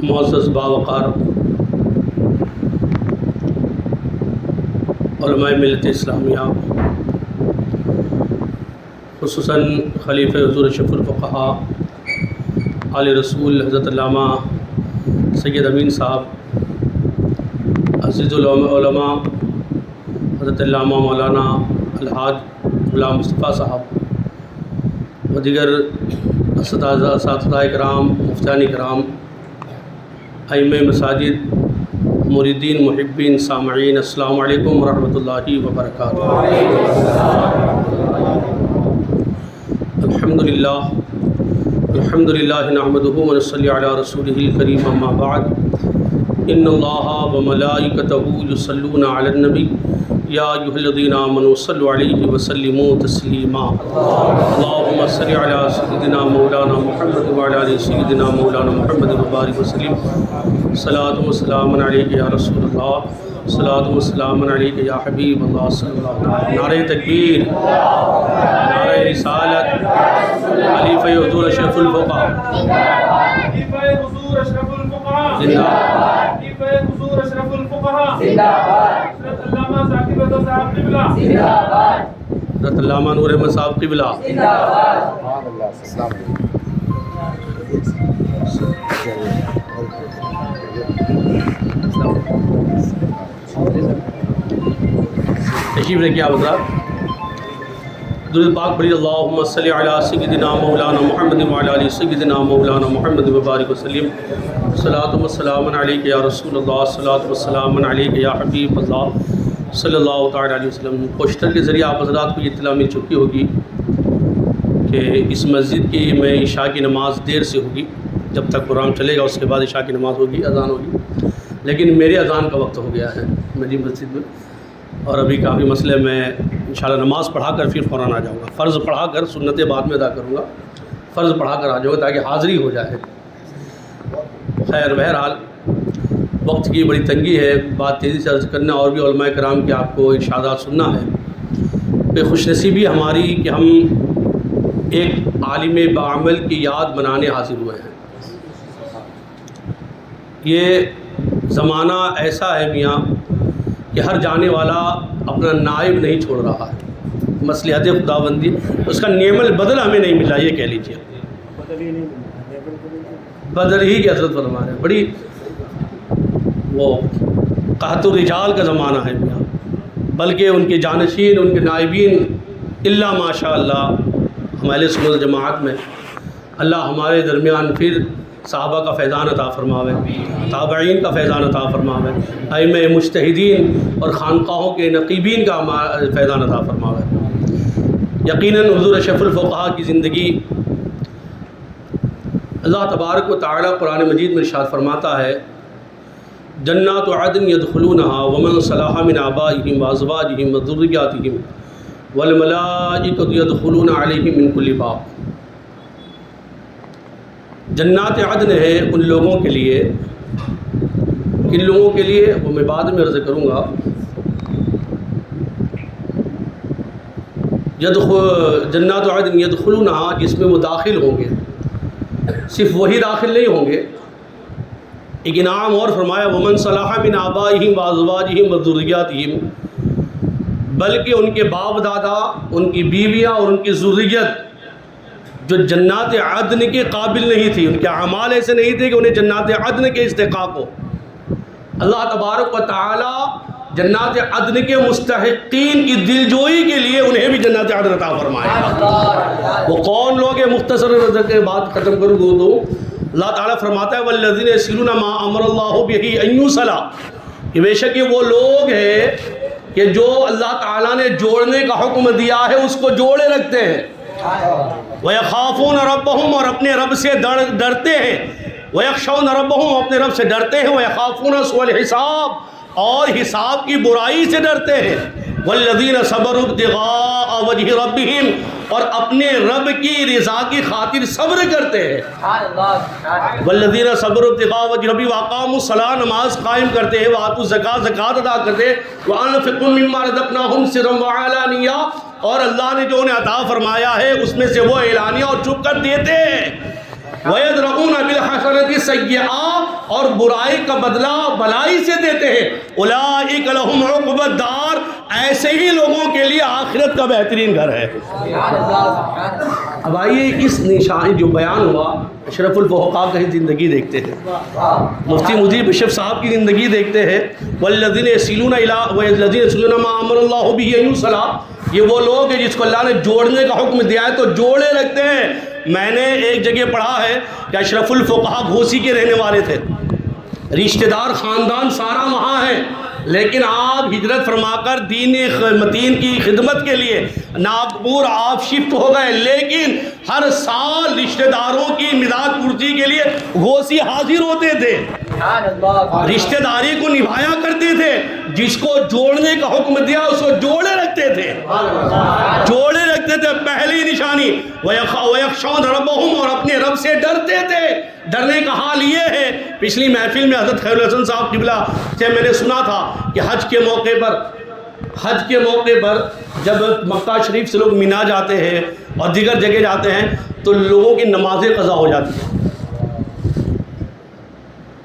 معزز باوقار علماء ملت اسلامیہ، خصوصاً خلیفہ حضور اشرف الفقہا آل رسول حضرت علامہ سید امین صاحب، عزیز العلماء حضرت علامہ مولانا الحاج غلام مصطفیٰ صاحب و دیگر اساتذہ کرام، مفتیان کرام، ائمہ مساجد، مریدین، محبین، سامعین، السلام علیکم ورحمۃ اللہ وبرکاتہ۔ الحمدللہ نحمدہ ونصلی علی رسولہ الکریم، اما بعد، ان اللہ وملائکتہ یصلون علی النبی یا ایھا الذین آمنوا صلوا علیہ وسلموا تسلیما۔ اللہم صل علی سیدنا مولانا محمد وعلی آل سیدنا مولانا محمد وبارک وسلم۔ صلاۃ و سلام علیک یا رسول اللہ، صلاۃ و سلام علیک یا حبیب اللہ صلی اللہ علیہ وسلم۔ نعرہ تکبیر، نعرہ رسالت، خلیفہ حضور اشرف الفقہا زندہ باد، خلیفہ حضور اشرف الفقہا زندہ باد، حضرت علامہ ذاکر احمد صاحب قبلہ زندہ باد، حضرت علامہ نور احمد صاحب قبلہ زندہ باد۔ تشریف رکھیے آپ حضرات، درود پاک پڑھی۔ اللہم صلی علی سیدنا مولانا محمد وعلی آل سیدنا مولانا محمد وبارک وسلم۔ صلاۃ و سلام علیک یا رسول اللہ، صلاۃ و سلام علیک یا حبیب اللہ صلی اللہ تعالیٰ علیہ وسلم۔ پوسٹر کے ذریعے آپ حضرات کو یہ اطلاع مل چکی ہوگی کہ اس مسجد کی میں عشاء کی نماز دیر سے ہوگی، جب تک پروگرام چلے گا اس کے بعد عشاء کی نماز ہوگی، اذان ہوگی، لیکن میرے اذان کا وقت ہو گیا ہے میری مسجد میں، اور ابھی کافی مسئلے میں انشاءاللہ نماز پڑھا کر پھر فوراً آ جاؤں گا۔ فرض پڑھا کر، سنتیں بعد میں ادا کروں گا، فرض پڑھا کر آ جاؤں گا تاکہ حاضری ہو جائے۔ خیر، بہرحال وقت کی بڑی تنگی ہے، بات تیزی سے عرض کرنا، اور بھی علماء کرام کے آپ کو ارشادات سننا ہے۔ کہ خوش نصیبی ہماری کہ ہم ایک عالم بعمل کی یاد منانے حاضر ہوئے ہیں۔ یہ زمانہ ایسا ہے میاں کہ ہر جانے والا اپنا نائب نہیں چھوڑ رہا ہے، مصلحت خداوندی اس کا نعم البدل ہمیں نہیں ملا، یہ کہہ لیجیے، بدل ہی کی حضرت فرما رہے ہیں۔ بڑی وہ قحط الرجال کا زمانہ ہے میاں، بلکہ ان کے جانشین، ان کے نائبین، اللہ ماشاء اللہ ہم اہل سنت جماعت میں، اللہ ہمارے درمیان پھر صحابہ کا فیضان عطا فرماوے، تابعین کا فیضان عطا فرماوے، ائمہ مجتہدین اور خانقاہوں کے نقیبین کا فیضان عطا فرماوے۔ یقیناً حضور اشرف الفقہا کی زندگی، اللہ تبارک و تعالیٰ قرآن مجید میں ارشاد فرماتا ہے، جنات عدن يدخلونها ومن صلح من آبائهم وازواجهم وذرياتهم والملائکۃ يدخلون علیہم من کل باب۔ جنات عدن ہے ان لوگوں کے لیے، کن لوگوں کے لیے وہ میں بعد میں عرض کروں گا۔ جنات عدن يدخلونها، جس میں وہ داخل ہوں گے، صرف وہی داخل نہیں ہوں گے، ایک انعام اور فرمایا، ومن صلح من آبائہم وازواجہم وذریاتہم، بلکہ ان کے باپ دادا، ان کی بیویاں اور ان کی ذریت جو جنات عدن کے قابل نہیں تھی، ان کے اعمال ایسے نہیں تھے کہ انہیں جنات عدن کے استحقاق ہو، اللہ تبارک و تعالی جنات عدن کے مستحقین کی دلجوئی کے لیے انہیں بھی جنات عدن عطا فرمائے گا۔ وہ کون لوگ ہیں؟ مختصر نظر کے بعد ختم کروں گا تو اللہ تعالیٰ فرماتا ہے، والذین یصلون ما امر اللہ بہ ان یوصل، کہ بے شک یہ وہ لوگ ہیں کہ جو اللہ تعالیٰ نے جوڑنے کا حکم دیا ہے اس کو جوڑے رکھتے ہیں، وَيَخَافُونَ رَبَّهُمْ، اور اپنے رب سے ڈرتے ہیں، وَيَخْشَوْنَ رَبَّهُمْ، اپنے رب سے ڈرتے ہیں، وَيَخَافُونَ سُوءَ الْحِسَابِ، اور حساب کی برائی سے ڈرتے ہیں، وَالَّذِينَ صَبَرُوا ابْتِغَاءَ وَجْهِ رَبِّهِمْ، اور اپنے رب کی رضا کی خاطر صبر کرتے ہیں، وَالَّذِينَ صَبَرُوا ابْتِغَاءَ وَجْهِ رَبِّهِمْ وَأَقَامُوا الصَّلَاةَ، نماز قائم کرتے ہیں، وَآتُوا الزَّكَاةَ، زکوٰۃ ادا کرتے ہیں، وَأَنفِقُوا مِمَّا رَزَقْنَاهُمْ سِرًّا وَعَلَانِيَّةً، اور اللہ نے جو انہیں عطا فرمایا ہے اس میں سے وہ اعلانیہ اور چپ کر دیتے ہیں۔ وَيَدْرَؤُونَ بِالْحَسَنَةِ السَّيِّئَةَ اور برائی کا بدلہ بھلائی سے دیتے ہیں۔ أُولَٰئِكَ لَهُمْ عُقْبَى الدَّارِ ایسے ہی لوگوں کے لیے آخرت کا بہترین گھر ہے۔ اب آئیے اس نشانی جو بیان ہوا اشرف الفقہاء کی زندگی دیکھتے ہیں، مفتی مجیب اشرف صاحب کی زندگی دیکھتے ہیں۔ وَالَّذِينَ يَصِلُونَ مَا أَمَرَ اللَّهُ بِهِ أَن يُوصَلَ یہ وہ لوگ ہیں جس کو اللہ نے جوڑنے کا حکم دیا ہے تو جوڑے رکھتے ہیں۔ میں نے ایک جگہ پڑھا ہے کہ اشرف الفقہاء گھوسی کے رہنے والے تھے، رشتہ دار خاندان سارا وہاں ہے، لیکن آپ ہجرت فرما کر دین متین کی خدمت کے لیے ناگپور آپ شفٹ ہو گئے، لیکن ہر سال رشتہ داروں کی مداد پرسی کے لیے گھوسی حاضر ہوتے تھے، رشتہ داری کو نبھایا کرتے تھے۔ جس کو جوڑنے کا حکم دیا اس کو جوڑے رکھتے تھے، جوڑے رکھتے تھے۔ پہلی نشانی وَيَخْشَوْنَ رَبَّهُمْ اور اپنے رب سے ڈرتے تھے۔ ڈرنے کا حال یہ ہے، پچھلی محفل میں حضرت خیر الحسن صاحب قبلہ سے میں نے سنا تھا کہ حج کے موقع پر جب مکہ شریف سے لوگ مینا جاتے ہیں اور دیگر جگہ جاتے ہیں تو لوگوں کی نمازیں قضا ہو جاتی ہیں،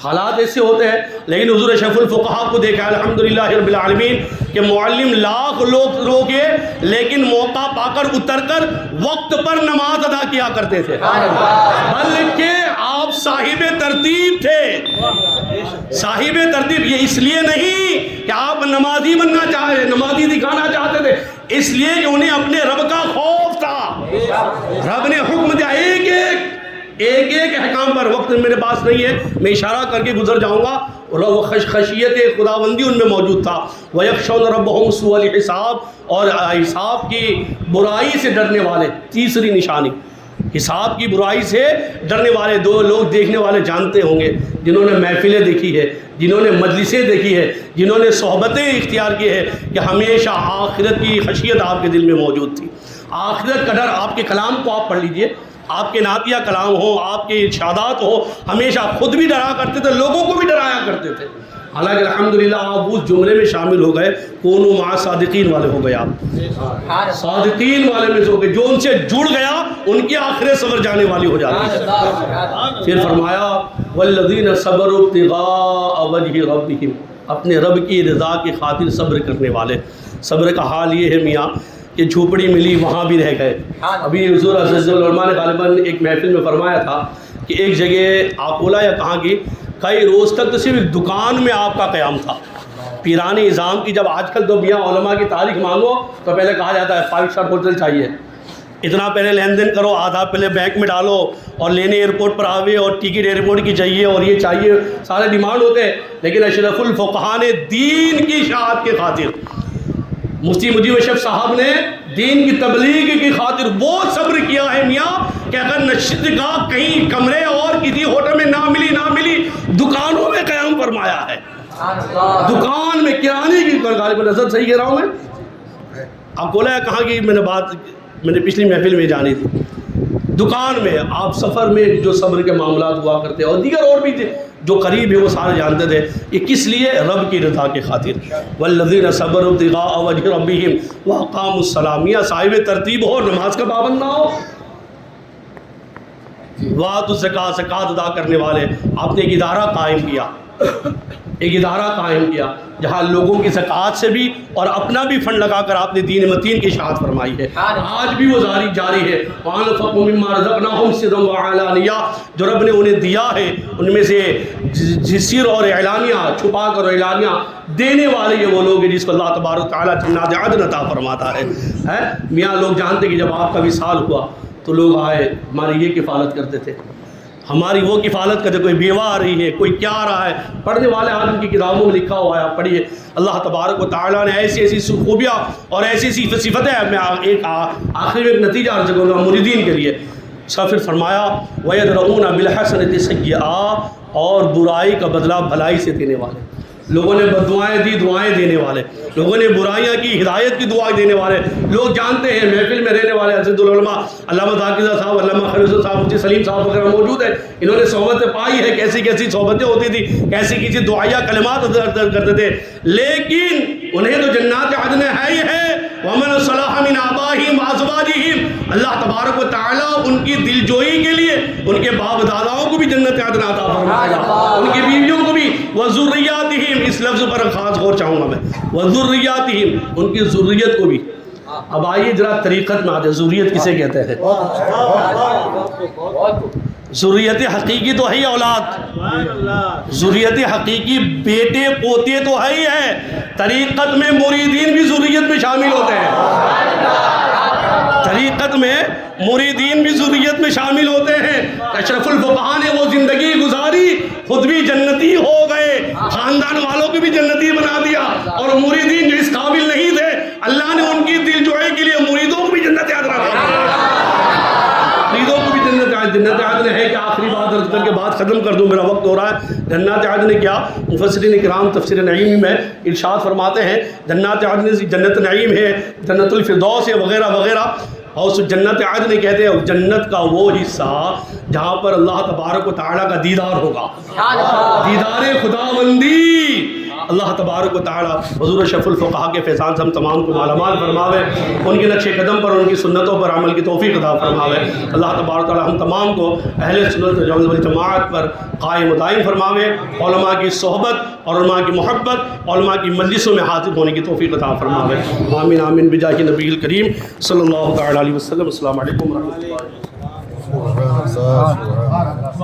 حالات ایسے ہوتے ہیں۔ لیکن حضور اشرف الفقہاء کو دیکھا الحمدللہ رب العالمین کہ معلم لاکھ لوگ روکے لیکن موقع پا کر اتر کر وقت پر نماز ادا کیا کرتے تھے، بلکہ آپ صاحب ترتیب تھے۔ صاحب ترتیب یہ اس لیے نہیں کہ آپ نمازی بننا چاہے، نمازی دکھانا چاہتے تھے، اس لیے کہ انہیں اپنے رب کا خوف تھا۔ رب نے حکم دیا ایک ایک احکام پر، وقت میرے پاس نہیں ہے، میں اشارہ کر کے گزر جاؤں گا۔ اور خشیت خداوندی ان میں موجود تھا۔ وَيَخْشَوْنَ رَبَّهُمْ سُوءَ الْحِسَابِ اور حساب کی برائی سے ڈرنے والے۔ تیسری نشانی حساب کی برائی سے ڈرنے والے۔ دو لوگ دیکھنے والے جانتے ہوں گے جنہوں نے محفلیں دیکھی ہے، جنہوں نے مجلسیں دیکھی ہے، جنہوں نے صحبتیں اختیار کی ہے کہ ہمیشہ آخرت کی خشیت آپ کے دل میں موجود تھی، آخرت کا ڈر۔ آپ کے کلام کو آپ پڑھ لیجئے، آپ کے نعتیہ کلام ہو، آپ کے ارشادات ہو، ہمیشہ خود بھی ڈرا کرتے تھے، لوگوں کو بھی ڈرایا کرتے تھے۔ حالانکہ الحمدللہ آپ اس جملے میں شامل ہو گئے، کونوا مع صادقین والے ہو گئے، آپ صادقین والے میں سے ہو گئے، جو ان سے جڑ گیا ان کی آخرت سنور جانے والی ہو جاتی ہے۔ پھر فرمایا والذین صبروا ابتغاء وجہ ربہم اپنے رب کی رضا کی خاطر صبر کرنے والے۔ صبر کا حال یہ ہے میاں کہ جھوپڑی ملی وہاں بھی رہ گئے۔ ابھی حضور عزیز العلماء نے غالباً ایک محفل میں فرمایا تھا کہ ایک جگہ آکولہ یا کہاں کی کئی روز تک تو صرف ایک دکان میں آپ کا قیام تھا۔ پیرانی نظام کی جب آج کل تو میاں علماء کی تاریخ مانگو تو پہلے کہا جاتا ہے 5 اسٹار ہوٹل چاہیے، اتنا پہلے لین دین کرو، آدھا پہلے بینک میں ڈالو اور لینے ایئرپورٹ پر آوے اور ٹکٹ ایئرپورٹ کی چاہیے اور یہ چاہیے، سارے ڈیمانڈ ہوتے ہیں۔ لیکن اشرف الفقہاء نے دین کی اشاعت کے خاطر، مفتی مجیب اشرف صاحب نے دین کی تبلیغ کی خاطر وہ صبر کیا ہے میاں کہ اگر نشست گاہ کہیں کمرے اور کسی ہوٹل میں نہ ملی دکانوں میں قیام فرمایا ہے۔ دکان میں کرانے کی غالب نظر صحیح کہہ رہا ہوں میں، آپ بولا ہے کہاں کی میں نے پچھلی محفل میں جانی تھی، دکان میں آپ سفر میں جو صبر کے معاملات ہوا کرتے اور دیگر اور بھی جو قریب ہے وہ سارے جانتے تھے، یہ کس لیے؟ رب کی رضا کے خاطر۔ والذین صبروا ابتغاء وجہ ربہم واقاموا الصلاۃ میاں صاحب ترتیب ہو، نماز کا پابند نہ ہو، وآتوا الزکاۃ زکوٰۃ ادا کرنے والے۔ آپ نے ایک ادارہ قائم کیا جہاں لوگوں کی زکوٰۃ سے بھی اور اپنا بھی فنڈ لگا کر آپ نے دین متین کی اشاعت فرمائی ہے، آج بھی وہ جاری ہے۔ وَأَنفَقُوا مِمَّا رَزَقْنَاهُمْ سِرًّا وَعَلَانِيَةً جو رب نے انہیں دیا ہے ان میں سے سر اور اعلانیہ، چھپا کر اور اعلانیہ دینے والے یہ وہ لوگ ہیں جس کو اللہ تبارک و تعالیٰ جنات عدن عطا فرماتا ہے۔ میاں لوگ جانتے کہ جب آپ کا وصال ہوا تو لوگ آئے ہماری یہ کفالت کرتے تھے، ہماری وہ کفالت کرتے، کوئی بیوہ آ رہی ہے، کوئی کیا آ رہا ہے، پڑھنے والے آدم کی کتابوں میں لکھا ہوا ہے، آپ پڑھیے۔ اللہ تبارک و تعالیٰ نے ایسی ایسی خوبیاں اور ایسی ایسی صفتیں، میں ایک آخر میں ایک نتیجہ عرض کروں گا مریدین کے لیے۔ پھر فرمایا وَيَدْرَؤُونَ بِالْحَسَنَةِ السَّيِّئَةَ اور برائی کا بدلہ بھلائی سے دینے والے۔ لوگوں نے بددعائیں دی، دعائیں دینے والے، لوگوں نے برائیاں کی، ہدایت کی دعائیں دینے والے۔ لوگ جانتے ہیں محفل میں رہنے والے اسد العلماء علامہ ذاکر صاحب، علامہ خیر الحسن صاحب، مفتی سلیم صاحب وغیرہ موجود ہیں، انہوں نے صحبتیں پائی ہے، کیسی کیسی صحبتیں ہوتی تھی، کیسی دعائیہ کلمات کرتے تھے، لیکن انہیں تو جنات عدن ہے ہی ہے، ومن صلح من آبائہم وازواجہم، اللہ تبارک و تعالیٰ ان کی دل جوئی کے لیے ان کے باپ داداؤں کو بھی جنت عدن عطا فرمائے گا، ان کی بیویوں کو بھی، وذریاتہم، اس لفظ پر خاص غور چاہوں گا میں، وذریاتہم، ان کی ذریت کو بھی۔ اب آئیے ذرا طریقت میں آتے، ذریت کسے کہتے ہیں؟ ذریت حقیقی تو ہے ہی اولاد، ذریت حقیقی بیٹے پوتے تو ہے ہی ہے، طریقت میں مریدین بھی ذریت میں شامل ہوتے ہیں، طریقت میں مریدین بھی ذریت میں شامل ہوتے ہیں۔ اشرف الفقہاء نے وہ زندگی گزاری، خود بھی جنتی ہو گئے، خاندان والوں کو بھی جنتی بنا دیا، اور مریدین جو اس قابل نہیں تھے اللہ نے ان کی دل جوئی کے لیے مریدوں کو بھی جنت عطا فرمایا، مریدوں کو بھی جنت عدن ہے کہ آخری بات عرض کر کے بات ختم کر دوں، میرا وقت ہو رہا ہے۔ جنت عدن کیا؟ مفسرین کرام تفسیر نعیم میں ارشاد فرماتے ہیں جنت عدن جنت نعیم ہے، جنت الفردوس ہے، وغیرہ وغیرہ، اور اس جنت عدن کہتے ہیں جنت کا وہ حصہ جہاں پر اللہ تبارک و تعالیٰ کا دیدار ہوگا، دیدار خداوندی۔ اللہ تبارک و تعالیٰ حضور اشرف الفقہاء کے فیضان سے ہم تمام کو مالامال فرماوے، ان کے نقش قدم پر، ان کی سنتوں پر عمل کی توفیق عطا فرماوے۔ اللہ تبارک و تعالیٰ ہم تمام کو اہل سنت والجماعت پر قائم و دائم فرماوے، علماء کی صحبت اور علماء کی محبت، علماء کی مجلسوں میں حاضر ہونے کی توفیق عطا فرماوے۔ آمین آمین بجاہ نبی الکریم صلی اللہ تعالیٰ علیہ وسلم۔ السلام علیکم ورحمۃ اللہ۔